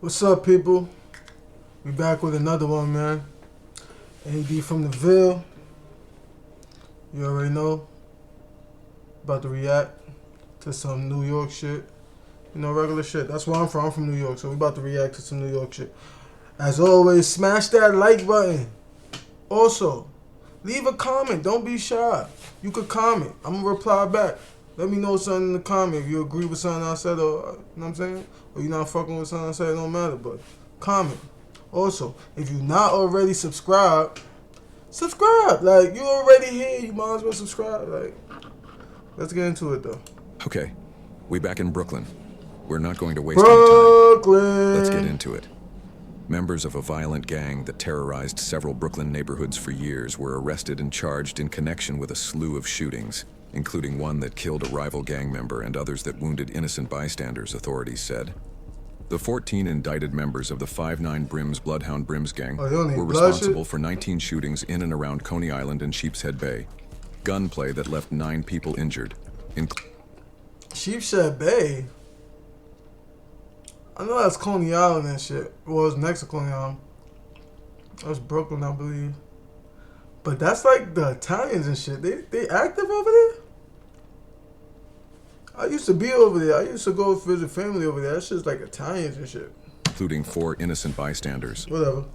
What's up, people? We back with another one, man. AD from the Ville. You already know. About to react to some New York shit. You know, regular shit. That's where I'm from. I'm from New York, so we about to react to some New York shit. As always, smash that like button. Also, leave a comment. Don't be shy. You could comment. I'm going to reply back. Let me know something in the comment. If you agree with something I said, or, you know what I'm saying? Or you're not fucking with something I said, it don't matter, but comment. Also, if you're not already subscribed, subscribe. Like, you already here, you might as well subscribe. Like, let's get into it, though. Okay, we back in Brooklyn. We're not going to waste Brooklyn. any time. Let's get into it. Members of a violent gang that terrorized several Brooklyn neighborhoods for years were arrested and charged in connection with a slew of shootings, including one that killed a rival gang member and others that wounded innocent bystanders, authorities said. The 14 indicted members of the 5'9 BRIMS Bloodhound BRIMS gang were responsible for 19 shootings in and around Coney Island and Sheepshead Bay. Gunplay that left 9 people injured. Sheepshead Bay? I know that's Coney Island and shit. Well, it's next to Coney Island. That's Brooklyn, I believe. But that's like the Italians and shit. They active over there? I used to be over there. I used to go visit family over there. That shit's like Italians and shit. Including 4 innocent bystanders. Whatever.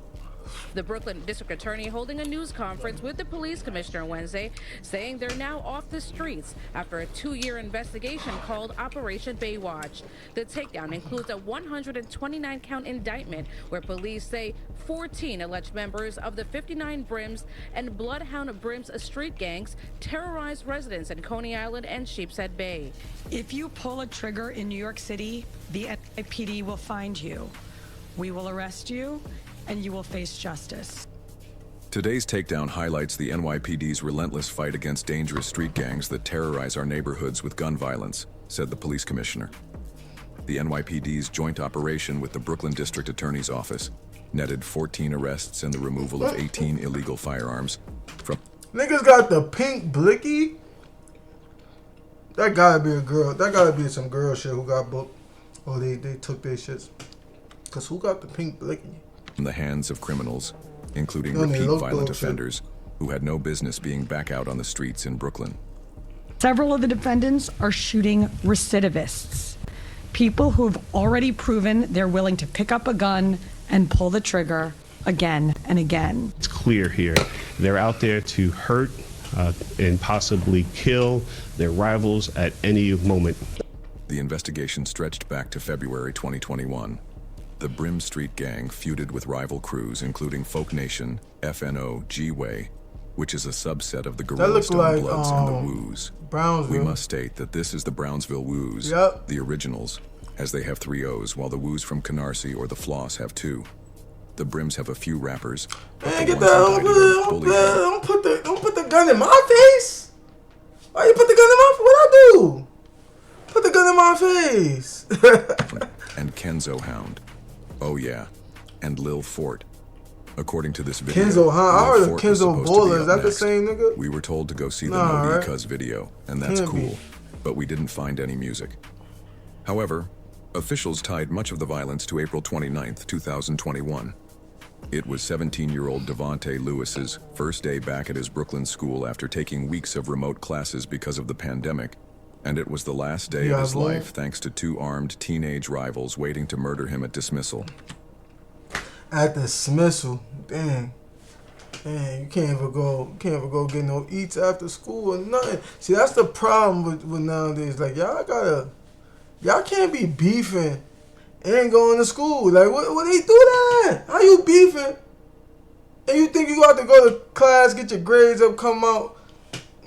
The Brooklyn District Attorney holding a news conference with the police commissioner Wednesday, saying they're now off the streets after a 2-year investigation called Operation Baywatch. The takedown includes a 129-count indictment where police say 14 alleged members of the 59 BRIMS and Bloodhound BRIMS street gangs terrorized residents in Coney Island and Sheepshead Bay. If you pull a trigger in New York City, the NYPD will find you. We will arrest you, and you will face justice. Today's takedown highlights the NYPD's relentless fight against dangerous street gangs that terrorize our neighborhoods with gun violence, said the police commissioner. The NYPD's joint operation with the Brooklyn District Attorney's Office netted 14 arrests and the removal of 18 illegal firearms from... Niggas got the pink blicky? That gotta be a girl. That gotta be some girl shit who got booked. Oh, they took their shits. Cause who got the pink blicky? In the hands of criminals, including repeat violent offenders who had no business being back out on the streets in Brooklyn. Several of the defendants are shooting recidivists, people who've already proven they're willing to pick up a gun and pull the trigger again and again. It's clear here. They're out there to hurt and possibly kill their rivals at any moment. The investigation stretched back to February 2021. The BRIMS Street Gang feuded with rival crews, including Folk Nation, F.N.O, G-Way, which is a subset of the Gorilla Stone like, Bloods and the Woos. Brownsville. We must state that this is the Brownsville Woos, the originals, as they have 3 O's, while the Woos from Canarsie or the Floss have 2. The BRIMS have a few rappers, but Man, the get ones that! Don't put the gun in my face. Why you put the gun in my face? What I do? Put the gun in my face. and Kenzo Hound. Oh yeah, and Lil Fort. According to this video, Kenzo Hound. I heard of Fort was Kenzo supposed to Baller. be Is up that the next. same nigga? We were told to go see the Nah, No right? Cuz video, and that's Can't cool. be. But we didn't find any music. However, officials tied much of the violence to April 29th, 2021. It was 17-year-old Devontae Lewis's first day back at his Brooklyn school after taking weeks of remote classes because of the pandemic, and it was the last day of his life thanks to 2 armed teenage rivals waiting to murder him at dismissal. At dismissal, dang, you can't even go get no eats after school or nothing. See, that's the problem with nowadays. Like y'all can't be beefing and going to school. Like what they do that? How you beefing? And you think you got to go to class, get your grades up, come out?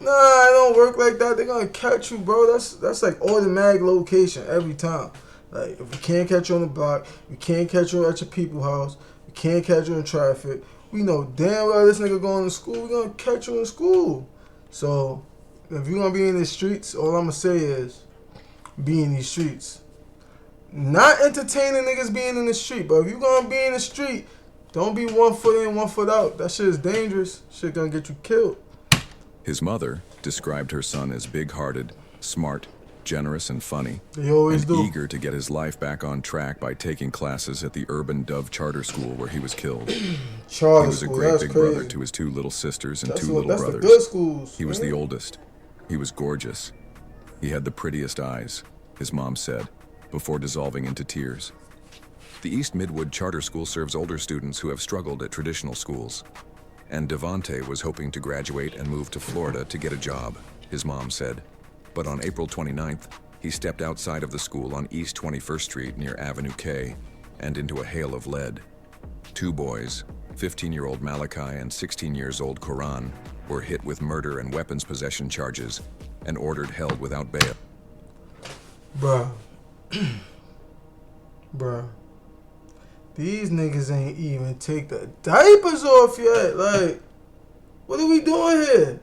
Nah, it don't work like that. They're gonna catch you, bro. That's like automatic location every time. Like if we can't catch you on the block, we can't catch you at your people's house, we can't catch you in traffic. We know damn well this nigga going to school, we gonna catch you in school. So if you gonna be in the streets, all I'm gonna say is be in these streets. Not entertaining niggas being in the street, but if you gonna be in the street, don't be 1 foot in, 1 foot out. That shit is dangerous. Shit gonna get you killed. His mother described her son as big-hearted, smart, generous and funny, They always and do. eager to get his life back on track by taking classes at the urban Dove charter school where he was killed. Charter He was a school, great that's big crazy. brother to his 2 little sisters and That's 2 what- little that's brothers. the good schools. He was man. the oldest. He was gorgeous. He had the prettiest eyes, his mom said, before dissolving into tears. The East Midwood Charter School serves older students who have struggled at traditional schools. And Devontae was hoping to graduate and move to Florida to get a job, his mom said. But on April 29th, he stepped outside of the school on East 21st Street near Avenue K and into a hail of lead. 2 boys, 15-year-old Malachi and 16 years old Koran, were hit with murder and weapons possession charges and ordered held without bail. Bruh. Bruh. These niggas ain't even take the diapers off yet. Like, what are we doing here?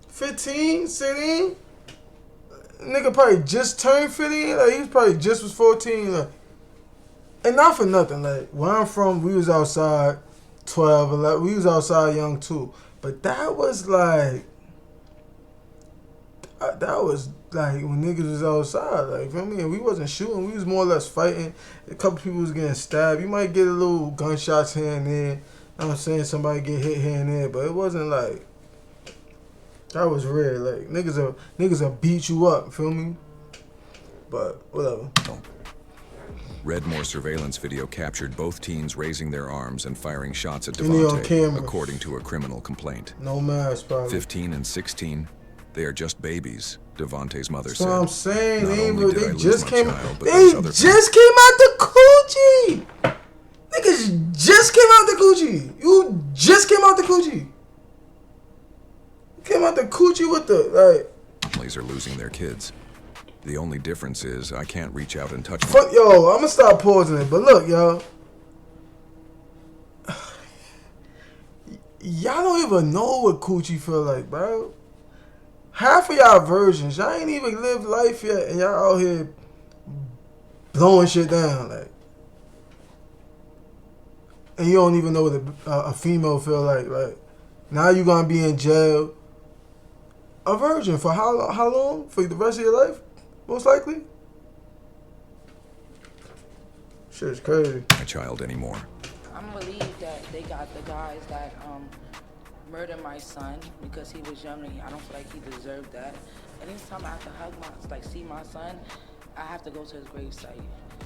15? 16? Nigga probably just turned 15. Like, he was probably just was 14. Like, and not for nothing. Like, where I'm from, we was outside 12, 11. We was outside young too. But that was like, when niggas was outside, like, feel me? And we wasn't shooting, we was more or less fighting. A couple people was getting stabbed. You might get a little gunshots here and there. I'm saying somebody get hit here and there, but it wasn't like, that was rare. Like, niggas will beat you up, feel me? But, whatever. Redmore surveillance video captured both teens raising their arms and firing shots at And they on Devontae, camera. according to a criminal complaint. No mask, probably. 15 and 16, they are just babies, Devontae's mother That's said. what I'm saying. Not They, only did I they lose just my came. child, but They those other just came out the coochie. Niggas just came out the coochie. You just came out the coochie. You came out the coochie with the families are losing their kids. The only difference is I can't reach out and touch fuck. Yo, I'm gonna stop pausing it. But look, yo, y'all don't even know what coochie feel like, bro. Half of y'all virgins, y'all ain't even lived life yet, and y'all out here blowing shit down, like. And you don't even know what a female feel like. Like, now you gonna be in jail. A virgin for how long? For the rest of your life, most likely. Shit's crazy. my child anymore. I'm relieved that they got the guys that murdered my son because he was young and I don't feel like he deserved that. Anytime I have to hug see my son, I have to go to his gravesite.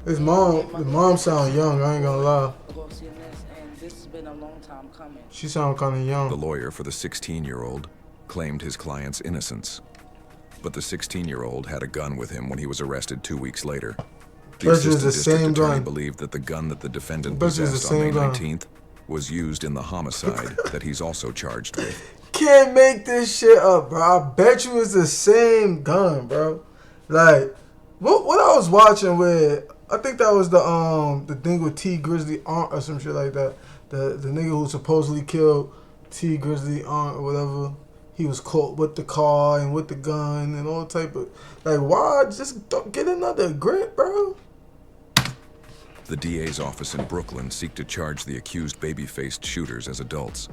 His mom sound young, I ain't gonna lie. Go see this, and this has been a long time coming. She sound kinda The young. lawyer for the 16-year-old claimed his client's innocence. But the 16-year-old had a gun with him when he was arrested 2 weeks later. The Bet you it's assistant the district same attorney gun. believed that the gun that the defendant Bet you it's the possessed on May same gun. 19th was used in the homicide that he's also charged with. Can't make this shit up, bro. I bet you it's the same gun, bro. Like, what I was watching with, I think that was the thing with T Grizzly Aunt or some shit like that. The nigga who supposedly killed T Grizzly Aunt or whatever. He was caught with the car and with the gun and all type of, like, why just don't get another grip, bro? The DA's office in Brooklyn seek to charge the accused baby-faced shooters as adults.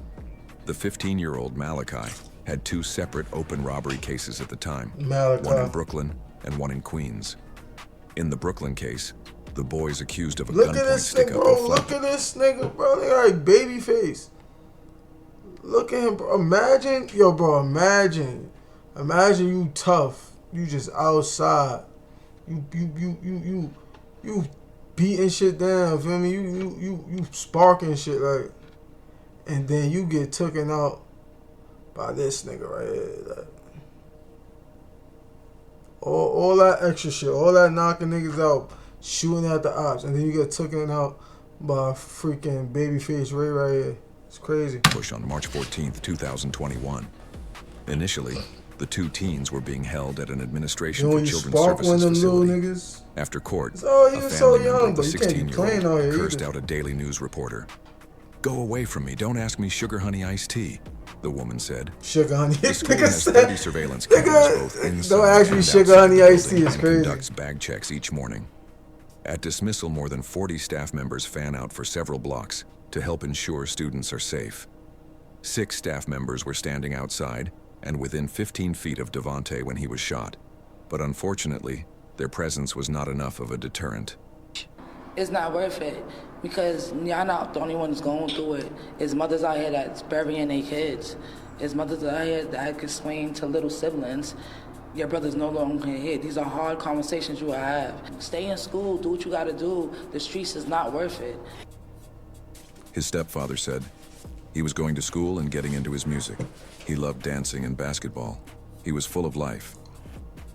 The 15-year-old Malachi had 2 separate open robbery cases at the time, Malachi. one in Brooklyn and one in Queens. In the Brooklyn case, the boys accused of a Look at gunpoint this nigga, stick-up bro. and Look at this nigga, bro. They got like baby face. Look at him, bro. Imagine you tough. You just outside. You beating shit down. Feel me? You sparking shit like, and then you get taken out by this nigga right here. Like, all that extra shit, all that knocking niggas out, shooting at the ops, and then you get taken out by freaking babyface Ray right here. It's crazy. push on March 14th, 2021. Initially, the 2 teens were being held at an administration You know for when you children's spark one of services them little facility. niggas? After court, Oh, he a was family so member young, of the but you can't be playing 16-year-old out here cursed either. out a Daily News reporter. "Go away from me, don't ask me sugar honey iced tea," the woman said. Sugar honey. The school Nigga has said- 30 surveillance cameras both Nigga, inside don't ask me and sugar outside honey the iced tea, building it's and crazy. conducts bag checks each morning. At dismissal, more than 40 staff members fan out for several blocks to help ensure students are safe. 6 staff members were standing outside and within 15 feet of Devontae when he was shot, But unfortunately, their presence was not enough of a deterrent. It's not worth it because y'all not the only ones going through it. It's mothers out here that's burying their kids. It's mothers out here that can explain to little siblings, your brother's no longer here. These are hard conversations you will have. Stay in school, do what you gotta do. The streets is not worth it. His stepfather said he was going to school and getting into his music. He loved dancing and basketball. He was full of life.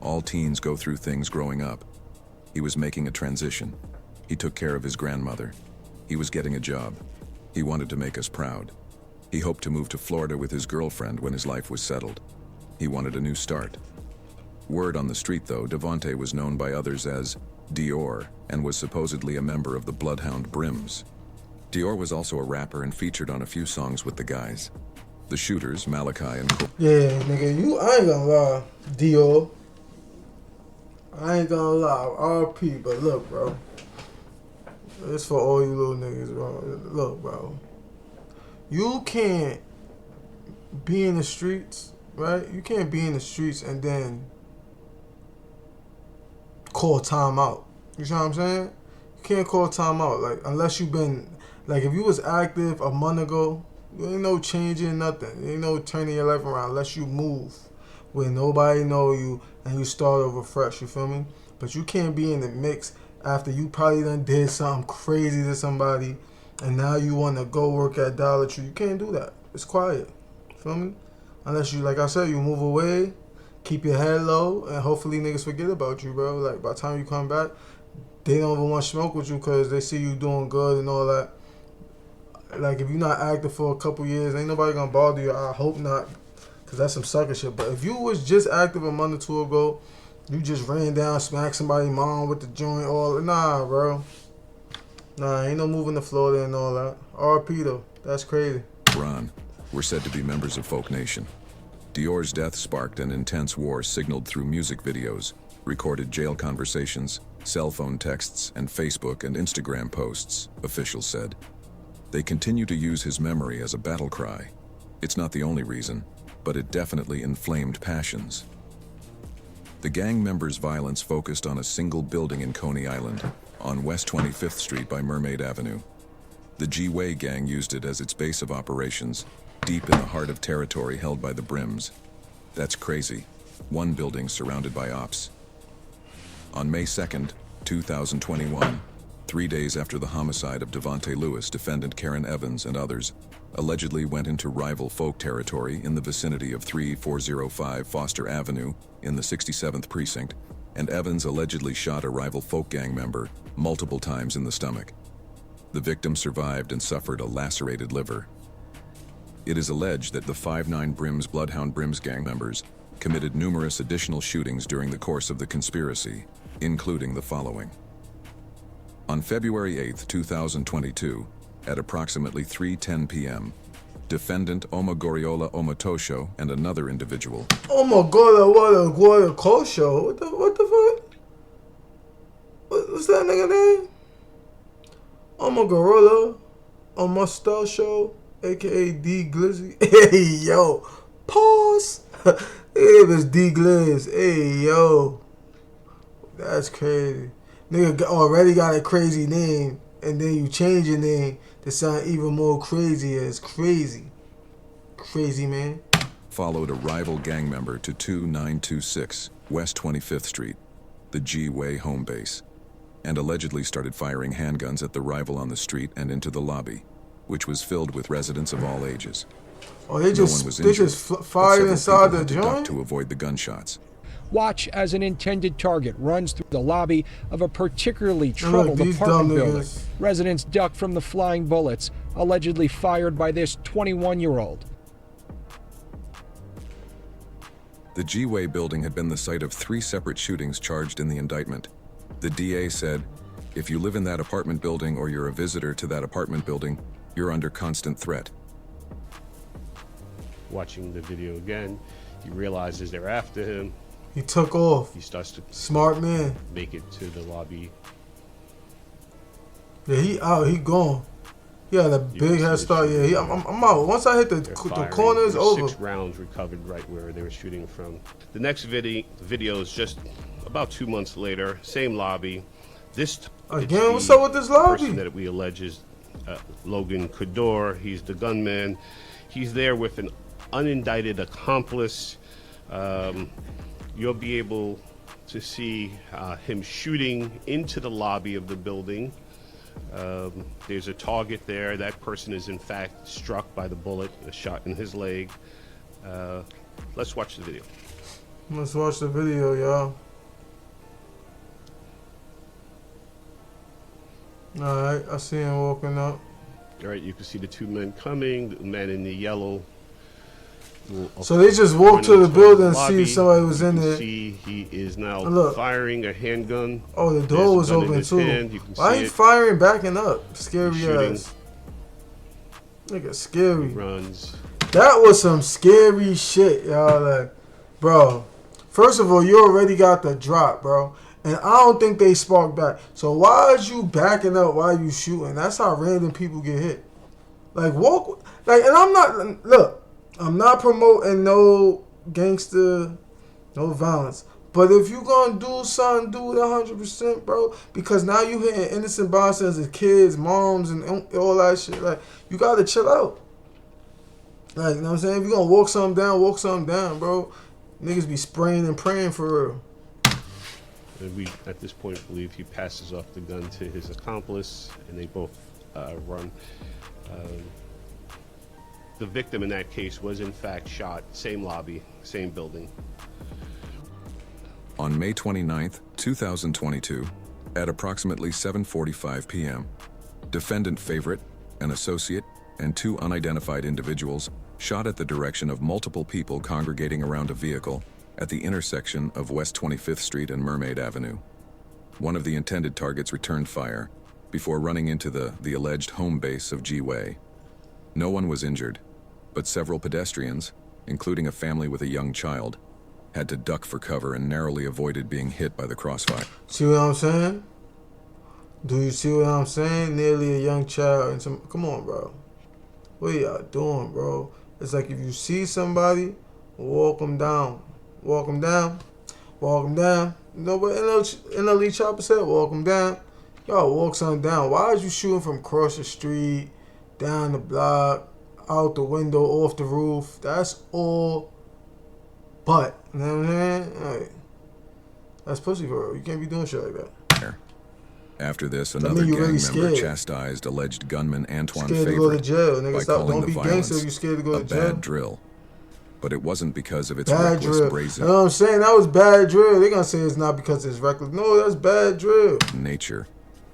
All teens go through things growing up. He was making a transition. He took care of his grandmother. He was getting a job. He wanted to make us proud. He hoped to move to Florida with his girlfriend when his life was settled. He wanted a new start. Word on the street, though, Devontae was known by others as Dior and was supposedly a member of the Bloodhound BRIMS. Dior was also a rapper and featured on a few songs with the guys. The shooters, Malachi and Cole. Yeah, nigga, I ain't gonna lie, Dior. I ain't gonna lie, RP, but look, bro. It's for all you little niggas, bro. Look, bro. You can't be in the streets, right? You can't be in the streets and then call time out. You know what I'm saying? You can't call time out, like, unless you've been, like, if you was active a month ago, there ain't no changing nothing. There ain't no turning your life around unless you move where nobody know you and you start over fresh, you feel me? But you can't be in the mix after you probably done did something crazy to somebody and now you want to go work at Dollar Tree. You can't do that. It's quiet. Feel me? Unless you, like I said, you move away, keep your head low, and hopefully niggas forget about you, bro. Like, by the time you come back, they don't even want to smoke with you because they see you doing good and all that. Like, if you're not active for a couple years, ain't nobody gonna bother you. I hope not, because that's some sucker shit. But if you was just active a month or two ago, you just ran down, smacked somebody's mom with the joint, all, nah, bro. Nah, ain't no moving to Florida and all that. RP though, that's crazy. Ron were said to be members of Folk Nation. Dior's death sparked an intense war signaled through music videos, recorded jail conversations, cell phone texts, and Facebook and Instagram posts, officials said. They continue to use his memory as a battle cry. It's not the only reason, but it definitely inflamed passions. The gang members' violence focused on a single building in Coney Island, on West 25th Street by Mermaid Avenue. The G-Way gang used it as its base of operations, deep in the heart of territory held by the BRIMS. That's crazy. One building surrounded by ops. On May 2nd, 2021, 3 days after the homicide of Devontae Lewis, defendant Karen Evans and others allegedly went into rival folk territory in the vicinity of 3405 Foster Avenue in the 67th Precinct, and Evans allegedly shot a rival folk gang member multiple times in the stomach. The victim survived and suffered a lacerated liver. It is alleged that the 5'9" BRIMS Bloodhound BRIMS gang members committed numerous additional shootings during the course of the conspiracy, including the following. On February 8, 2022, at approximately 3:10 p.m., defendant Omagoriola Omatosho and another individual. Omagoriola Kosho? What the fuck? What's that nigga name? Omagoriola Omatosho, aka D Glizzy. Hey yo, pause. It was D Gliz. Hey yo, that's crazy. Nigga already got a crazy name, and then you change your name to sound even more crazy. It's crazy. Crazy, man. Followed a rival gang member to 2926 West 25th Street, the G-Way home base, and allegedly started firing handguns at the rival on the street and into the lobby, which was filled with residents of all ages. Oh, they just fired inside the joint to avoid the gunshots. Watch as an intended target runs through the lobby of a particularly troubled apartment building. Residents duck from the flying bullets, allegedly fired by this 21-year-old. The G-Way building had been the site of 3 separate shootings charged in the indictment. The DA said, if you live in that apartment building or you're a visitor to that apartment building, you're under constant threat. Watching the video again, he realizes they're after him. He took off. He starts to smart man. Make it to the lobby. Yeah, he out. He gone. He had a big head start. Yeah, I'm out. Once I hit the corner, it's over. 6 rounds recovered right where they were shooting from. The next video is just about 2 months later. Same lobby. This again. What's up with this lobby? Person that we allege is Logan Kador. He's the gunman. He's there with an unindicted accomplice. You'll be able to see him shooting into the lobby of the building. There's a target there. That person is in fact struck by the bullet, a shot in his leg. Let's watch the video. Let's watch the video, y'all. Alright, I see him walking up. Alright, you can see the 2 men coming, the man in the yellow. So they just walked to the building and see if somebody was in there. See, he is now firing a handgun. Oh, the door was open too. Why are you firing backing up? Scary ass. Nigga, scary. Runs. That was some scary shit, y'all. Like, bro, first of all, you already got the drop, bro. And I don't think they sparked back. So why is you backing up while you shooting? That's how random people get hit. Like, walk. Like, and I'm not, look, I'm not promoting no gangster, no violence. But if you gonna do something, do it 100%, bro. Because now you hitting innocent bystanders, kids, moms, and all that shit. Like, you gotta chill out. Like, you know what I'm saying? If you gonna walk something down, bro. Niggas be spraying and praying for real. And we, at this point, believe he passes off the gun to his accomplice, and they both run. The victim in that case was, in fact, shot. Same lobby, same building. On May 29th, 2022, at approximately 7:45 p.m., defendant Favorite, an associate, and 2 unidentified individuals shot at the direction of multiple people congregating around a vehicle at the intersection of West 25th Street and Mermaid Avenue. One of the intended targets returned fire before running into the alleged home base of G-Way. No one was injured, but several pedestrians, including a family with a young child, had to duck for cover and narrowly avoided being hit by the crossfire. See what I'm saying? Do you see what I'm saying? Nearly a young child and some. Come on, bro. What are y'all doing, bro? It's like if you see somebody, walk them down. Walk them down. Walk them down. You know what NLE Chopper said? Walk them down. Y'all walk something down. Why is you shooting from across the street, down the block, out the window, off the roof? That's all but. You know what I'm saying? Like, that's pussy for real. You can't be doing shit like that. After this, another gang member chastised alleged gunman Antoine Favorite to go to jail. Nigga, by calling the violence a bad drill. But it wasn't because of its reckless brazen. You know what I'm saying? That was bad drill. They're going to say it's not because it's reckless. No, that's bad drill. Nature,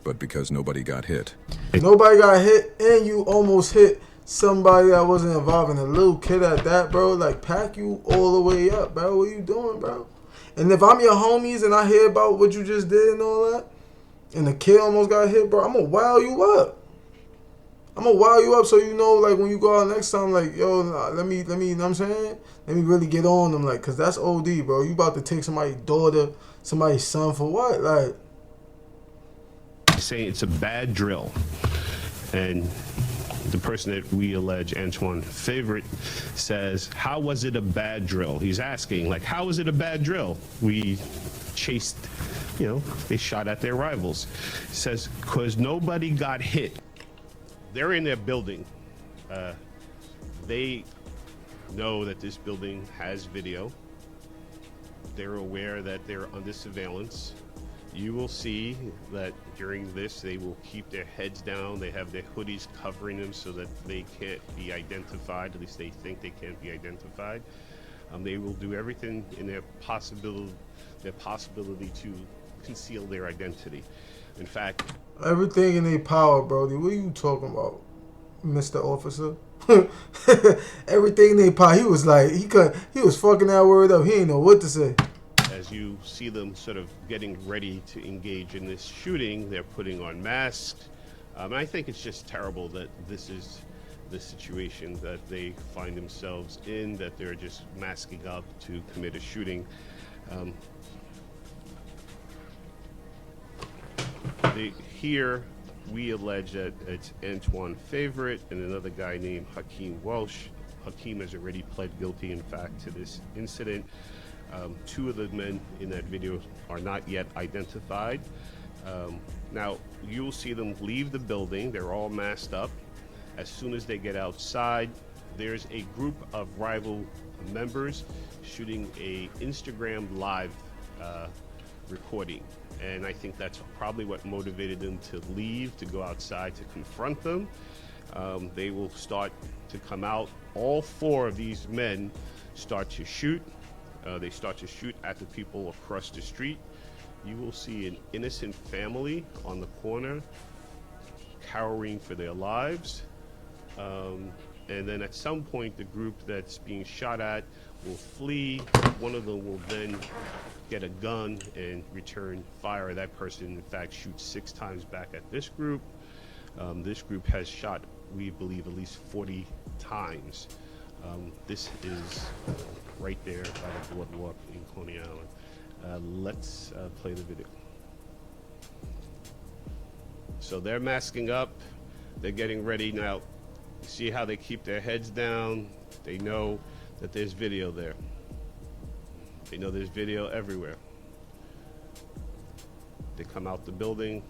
but because nobody got hit. Nobody got hit, and you almost hit somebody that wasn't involved, in a little kid at that, bro. Like, pack you all the way up, bro. What you doing, bro? And if I'm your homies and I hear about what you just did and all that, and the kid almost got hit, bro, I'm going to wow you up. I'm going to wow you up so you know, like, when you go out next time, like, yo, let me, you know what I'm saying? Let me really get on them, like, because that's OD, bro. You about to take somebody's daughter, somebody's son for what? Like, saying it's a bad drill. And the person that we allege, Antoine Favorite, says, how was it a bad drill? He's asking, like, how was it a bad drill? We chased, you know, they shot at their rivals. He says, because nobody got hit. They're in their building. They know that this building has video. They're aware that they're under surveillance. You will see that during this, they will keep their heads down. They have their hoodies covering them so that they can't be identified. At least they think they can't be identified. They will do everything in their possibility to conceal their identity. In fact, everything in their power, Brody. What are you talking about, Mr. Officer? Everything in their power. He was like, he was fucking that word up. He didn't know what to say. As you see them sort of getting ready to engage in this shooting, they're putting on masks. And I think it's just terrible that this is the situation that they find themselves in, that they're just masking up to commit a shooting. Here We allege that it's Antoine Favorite and another guy named Hakeem Welsh. Hakeem has already pled guilty, in fact, to this incident. Two of the men in that video are not yet identified. Now, you'll see them leave the building. They're all masked up. As soon as they get outside, there's a group of rival members shooting a Instagram live recording. And I think that's probably what motivated them to leave, to go outside to confront them. They will start to come out. All four of these men start to shoot. They start to shoot at the people across the street. You will see an innocent family on the corner cowering for their lives. And then at some point, the group that's being shot at will flee. One of them will then get a gun and return fire. That person, in fact, shoots 6 times back at this group. This group has shot, we believe, at least 40 times. This is right there by the boardwalk in Coney Island. Let's play the video. So they're masking up. They're getting ready now. You see how they keep their heads down. They know that there's video there. They know there's video everywhere. They come out the building.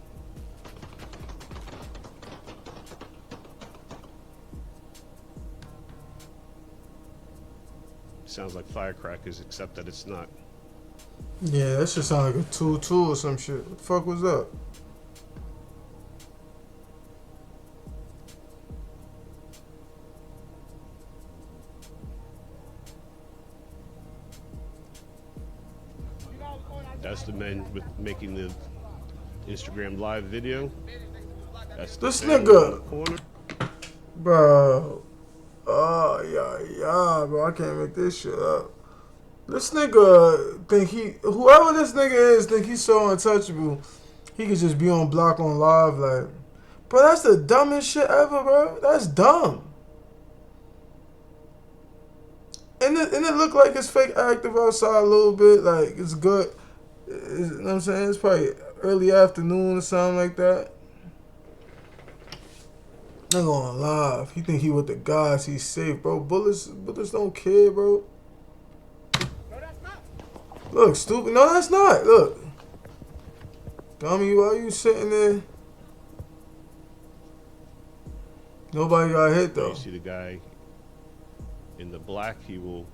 Sounds like firecrackers, except that it's not. Yeah, that should sound like a 2-2 or some shit. What the fuck was that? That's the men with making the Instagram live video. That's this nigga, bro. Oh yeah, bro. I can't make this shit up. This nigga think whoever this nigga is, think he's so untouchable. He could just be on block on live, like, bro. That's the dumbest shit ever, bro. That's dumb. And it looked like it's fake active outside a little bit, like it's good. You know what I'm saying? It's probably early afternoon or something like that. Nigga on live. He think he with the guys. He's safe, bro. Bullets don't care, bro. No, that's not. Look, stupid. No, that's not. Look. Dummy, why you sitting there? Nobody got hit, though. You see the guy in the black. He will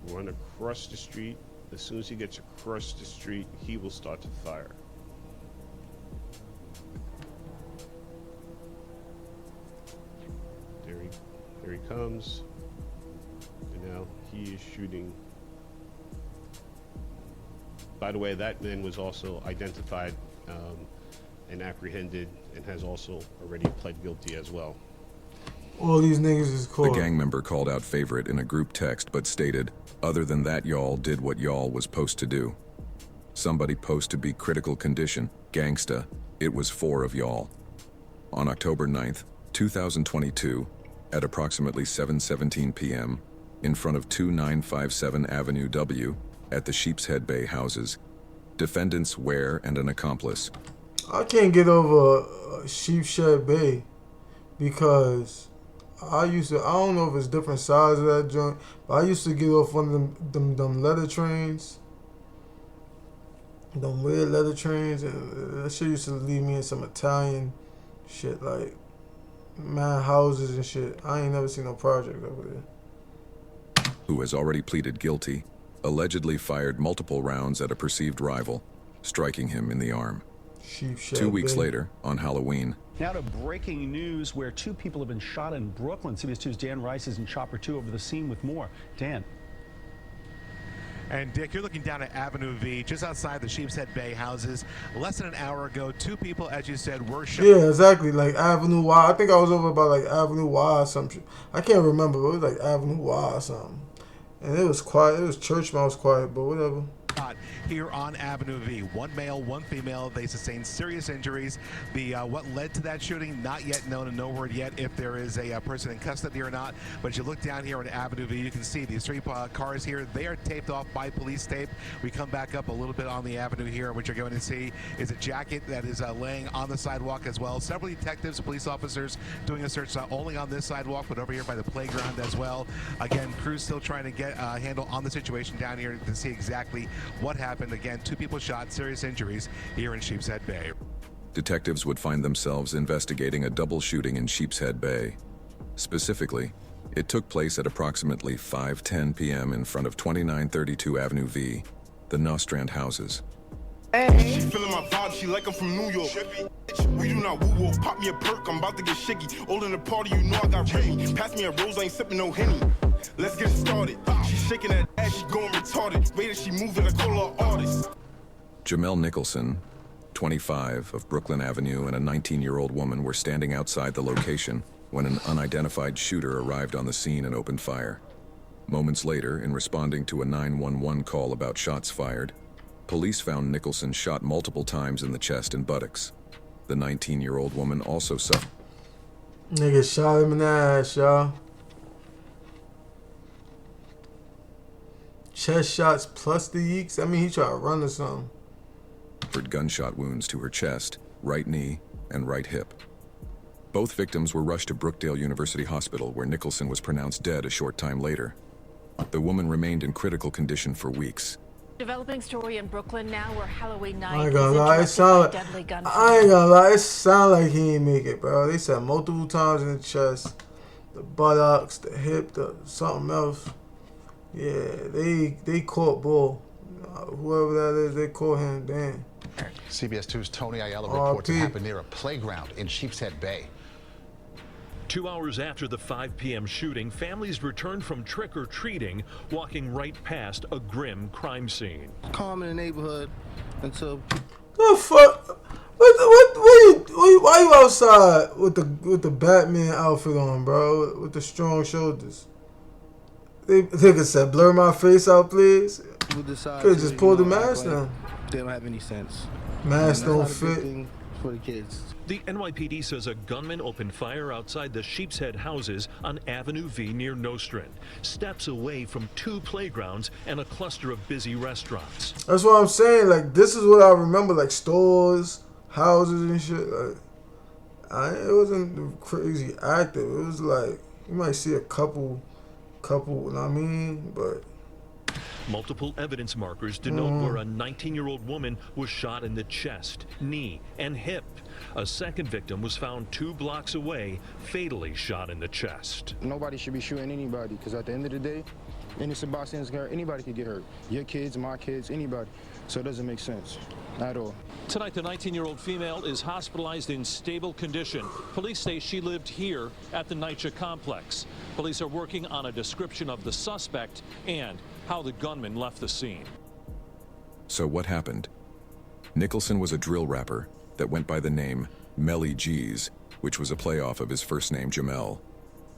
run across the street. As soon as he gets across the street, he will start to fire. There he comes. And now he is shooting. By the way, that man was also identified and apprehended and has also already pled guilty as well. All these niggas is caught. The gang member called out Favorite in a group text but stated, "Other than that, y'all did what y'all was supposed to do. Somebody post to be critical condition, gangsta, it was 4 of y'all." On October 9th, 2022, at approximately 7:17 p.m., in front of 2957 Avenue W, at the Sheepshead Bay houses, defendants Ware and an accomplice. I can't get over Sheepshead Bay because I don't know if it's different size of that joint, but I used to get off one of them leather trains. Them weird leather trains, and that shit used to leave me in some Italian shit, like mad houses and shit. I ain't never seen no project over there. Who has already pleaded guilty, allegedly fired multiple rounds at a perceived rival, striking him in the arm. 2 weeks later, on Halloween. Now to breaking news where 2 people have been shot in Brooklyn. CBS 2's Dan Rice is in Chopper 2 over the scene with more. Dan. And Dick, you're looking down at Avenue V, just outside the Sheepshead Bay houses. Less than an hour ago, 2 people, as you said, were shot. Yeah, exactly. Like Avenue Y. I think I was over by like Avenue Y or something. I can't remember, but it was like Avenue Y or something. And it was quiet. It was church mouse quiet, but whatever. shot here on Avenue V. One male, one female. They sustained serious injuries. What led to that shooting, not yet known, and no word yet if there is a person in custody or not. But you look down here on Avenue V, you can see these three cars here. They are taped off by police tape. We come back up a little bit on the avenue here, and what you're going to see is a jacket that is laying on the sidewalk as well. Several detectives, police officers doing a search not only on this sidewalk, but over here by the playground as well. Again, crews still trying to get a handle on the situation down here to see exactly what happened. Again, 2 people shot, serious injuries here in Sheepshead Bay. Detectives would find themselves investigating a double shooting in Sheepshead Bay. Specifically, it took place at approximately 5:10 p.m. in front of 2932 Avenue V, the Nostrand houses. Hey. She feeling my vibe, she like I'm from New York. We do not woo-woo, pop me a perk, I'm about to get shaky. All in the party, you know I got ready. Pass me a rose, I ain't sipping no Henny. Let's get it started. She shaking that ass, she going retarded. Wait till she moving, I call her artist. Jamel Nicholson, 25, of Brooklyn Avenue, and a 19-year-old woman were standing outside the location when an unidentified shooter arrived on the scene and opened fire. Moments later, in responding to a 911 call about shots fired, police found Nicholson shot multiple times in the chest and buttocks. The 19-year-old woman also suffered. Nigga shot him in the ass, y'all. Chest shots plus the yeeks. I mean, he tried to run or something. Gunshot wounds to her chest, right knee, and right hip. Both victims were rushed to Brookdale University Hospital, where Nicholson was pronounced dead a short time later. The woman remained in critical condition for weeks. Developing story in Brooklyn now, where Halloween night I ain't gonna lie, it sound like he ain't make it, bro. They said multiple times in the chest, the buttocks, the hip, the something else. Yeah, they caught Bull. Whoever that is, they caught him. Damn. CBS 2's Tony Ayala reports it happened near a playground in Sheepshead Bay. 2 hours after the 5 p.m. shooting, families returned from trick-or-treating, walking right past a grim crime scene. Calm in the neighborhood until... The fuck? Why you outside with the Batman outfit on, bro? With the strong shoulders. They could said, blur my face out, please. Could just pull the mask down. They don't have any sense. Mask don't fit. For the kids. The NYPD says a gunman opened fire outside the Sheepshead houses on Avenue V near Nostrand, steps away from 2 playgrounds and a cluster of busy restaurants. That's what I'm saying. Like, this is what I remember, like stores, houses and shit. Like, it wasn't crazy active. It was like, you might see a couple, you know what I mean? But multiple evidence markers denote where a 19-year-old woman was shot in the chest, knee, and hip. A second victim was found 2 blocks away, fatally shot in the chest. Nobody should be shooting anybody, because at the end of the day, innocent bystanders can hurt. Anybody could get hurt. Your kids, my kids, anybody. So it doesn't make sense at all. Tonight, the 19-year-old female is hospitalized in stable condition. Police say she lived here at the NYCHA complex. Police are working on a description of the suspect and how the gunman left the scene. So what happened? Nicholson was a drill rapper that went by the name Melly G's, which was a playoff of his first name, Jamel.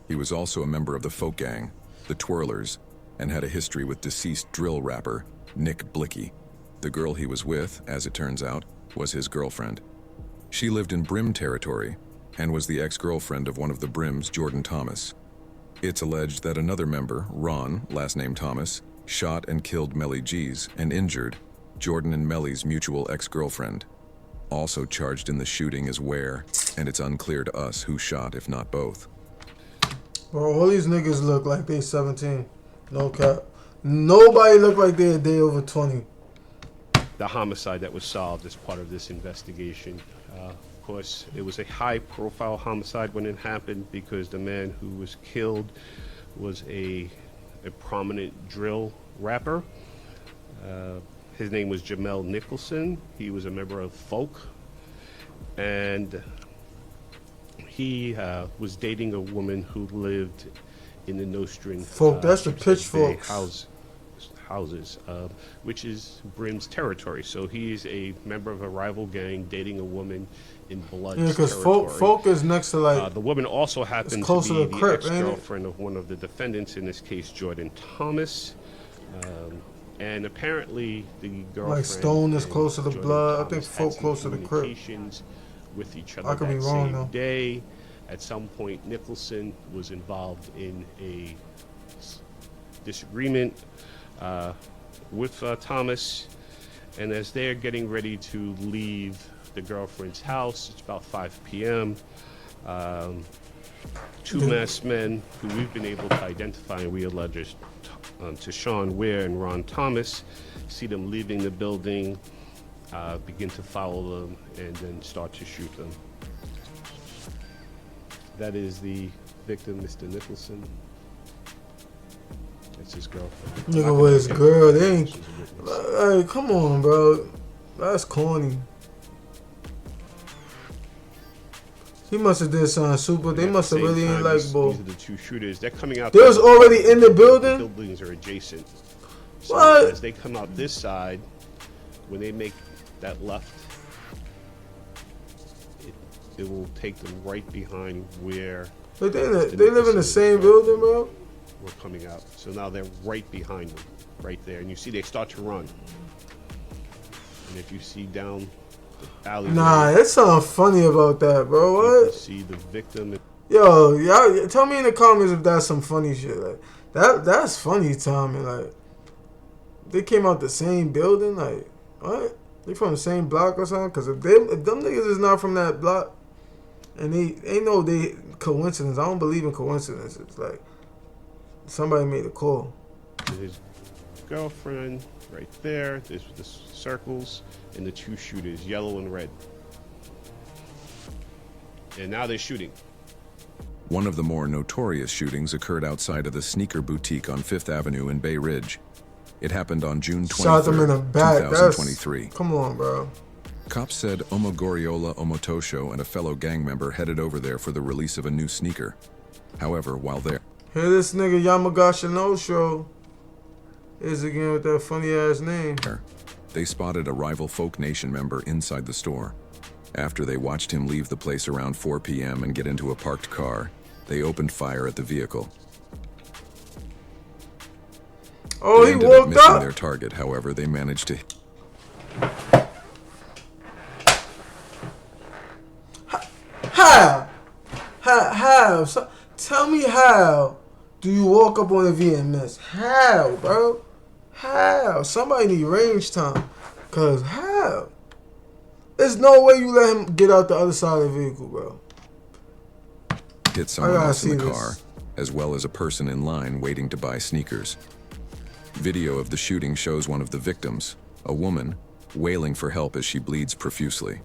He was also a member of the folk gang, the Twirlers, and had a history with deceased drill rapper Nick Blicky. The girl he was with, as it turns out, was his girlfriend. She lived in BRIM territory and was the ex-girlfriend of one of the BRIMS, Jordan Thomas. It's alleged that another member, Ron, last name Thomas, shot and killed Melly G's and injured Jordan and Melly's mutual ex-girlfriend. Also charged in the shooting is Ware, and it's unclear to us who shot, if not both. Bro, all these niggas look like they 17. No cap. Nobody look like they a day over 20. The homicide that was solved as part of this investigation. Of course, it was a high-profile homicide when it happened because the man who was killed was a prominent drill rapper. His name was Jamel Nicholson. He was a member of Folk, and he was dating a woman who lived in the Nostrand. Folk, that's the Pitchforks. Houses, which is BRIMS territory. So he's a member of a rival gang dating a woman in Blood's territory. Yeah, because Folk is next to like... the woman also happened to be the ex-girlfriend of one of the defendants, in this case, Jordan Thomas. And apparently the girlfriend Like Stone is and close to the Jordan blood. I Thomas think had folk some close to the crib. communications with each other I could be that wrong same though. day. At some point, Nicholson was involved in a disagreement with Thomas, and as they're getting ready to leave the girlfriend's house, it's about 5 p.m. Two masked men who we've been able to identify, and we allege to Sean Ware and Ron Thomas, see them leaving the building, begin to follow them, and then start to shoot them. That is the victim, Mr. Nicholson. That's his girlfriend. Nigga with his girl, they ain't. Hey, come on, bro. That's corny. He must have did something super. They must have really ain't like ball. These are the two shooters. They're coming out. They was already in the building. The buildings are adjacent. So What? as they come out this side, when they make that left, it will take them right behind where. But they live in the same building, bro. We're coming out. So now they're right behind them, right there. And you see they start to run. And if you see down the alley. Nah, there's something funny about that, bro. What? You see the victim. Yo, y'all tell me in the comments if that's some funny shit. Like that's funny, Tommy. Like they came out the same building. Like what? They from the same block or something? Cause if them niggas is not from that block, and they know they coincidence. I don't believe in coincidences. Like somebody made a call. His girlfriend right there. There's the circles and the two shooters, yellow and red. And now they're shooting. One of the more notorious shootings occurred outside of the sneaker boutique on 5th Avenue in Bay Ridge. It happened on June 23, Shot them in the back. 2023. Come on, bro. Cops said Omogoriola Omotosho and a fellow gang member headed over there for the release of a new sneaker. However, while there, Here this nigga Yamagashi no show is again with that funny ass name. they spotted a rival Folk Nation member inside the store. After they watched him leave the place around 4 p.m. and get into a parked car, they opened fire at the vehicle. Oh, they he ended walked up missing up? their target. However, they managed to. How? So, tell me how do you walk up on a V and miss? How, bro? How? Somebody need range time. Cause how? There's no way you let him get out the other side of the vehicle, bro. Hit someone else in the car, as well as a person in line waiting to buy sneakers. Video of the shooting shows one of the victims, a woman, wailing for help as she bleeds profusely.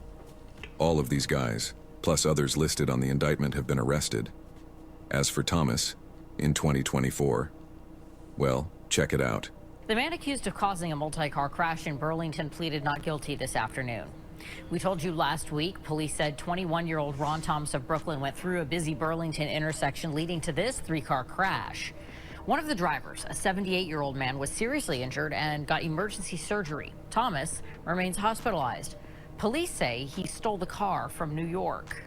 All of these guys, plus others listed on the indictment, have been arrested. As for Thomas, in 2024, well, check it out. The man accused of causing a multi-car crash in Burlington pleaded not guilty this afternoon. We told you last week, police said 21-year-old Ron Thomas of Brooklyn went through a busy Burlington intersection leading to this 3-car crash. One of the drivers, a 78-year-old man, was seriously injured and got emergency surgery. Thomas remains hospitalized. Police say he stole the car from New York.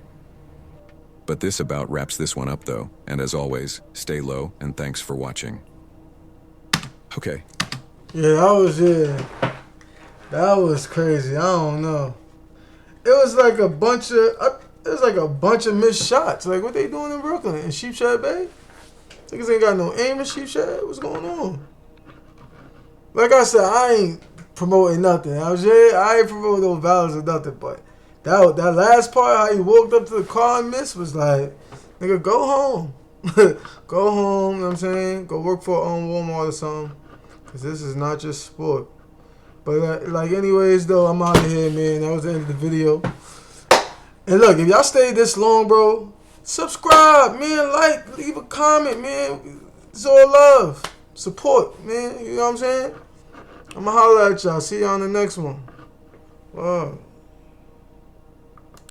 But this about wraps this one up though, and as always, stay low and thanks for watching. Okay. Yeah, that was crazy. I don't know. It was like a bunch of missed shots. Like what they doing in Brooklyn in Sheepshead Bay? Niggas ain't got no aim in Sheepshead. What's going on? Like I said, I ain't promoting nothing. I ain't promoting no violence or nothing. But that last part, how he walked up to the car and missed, was like, nigga, go home. Go home, you know what I'm saying? Go work for Walmart or something. Because this is not just sport. But like anyways, though, I'm out of here, man. That was the end of the video. And look, if y'all stayed this long, bro, subscribe, man. Like, leave a comment, man. It's all love. Support, man. You know what I'm saying? I'm going to holler at y'all. See y'all on the next one. Wow.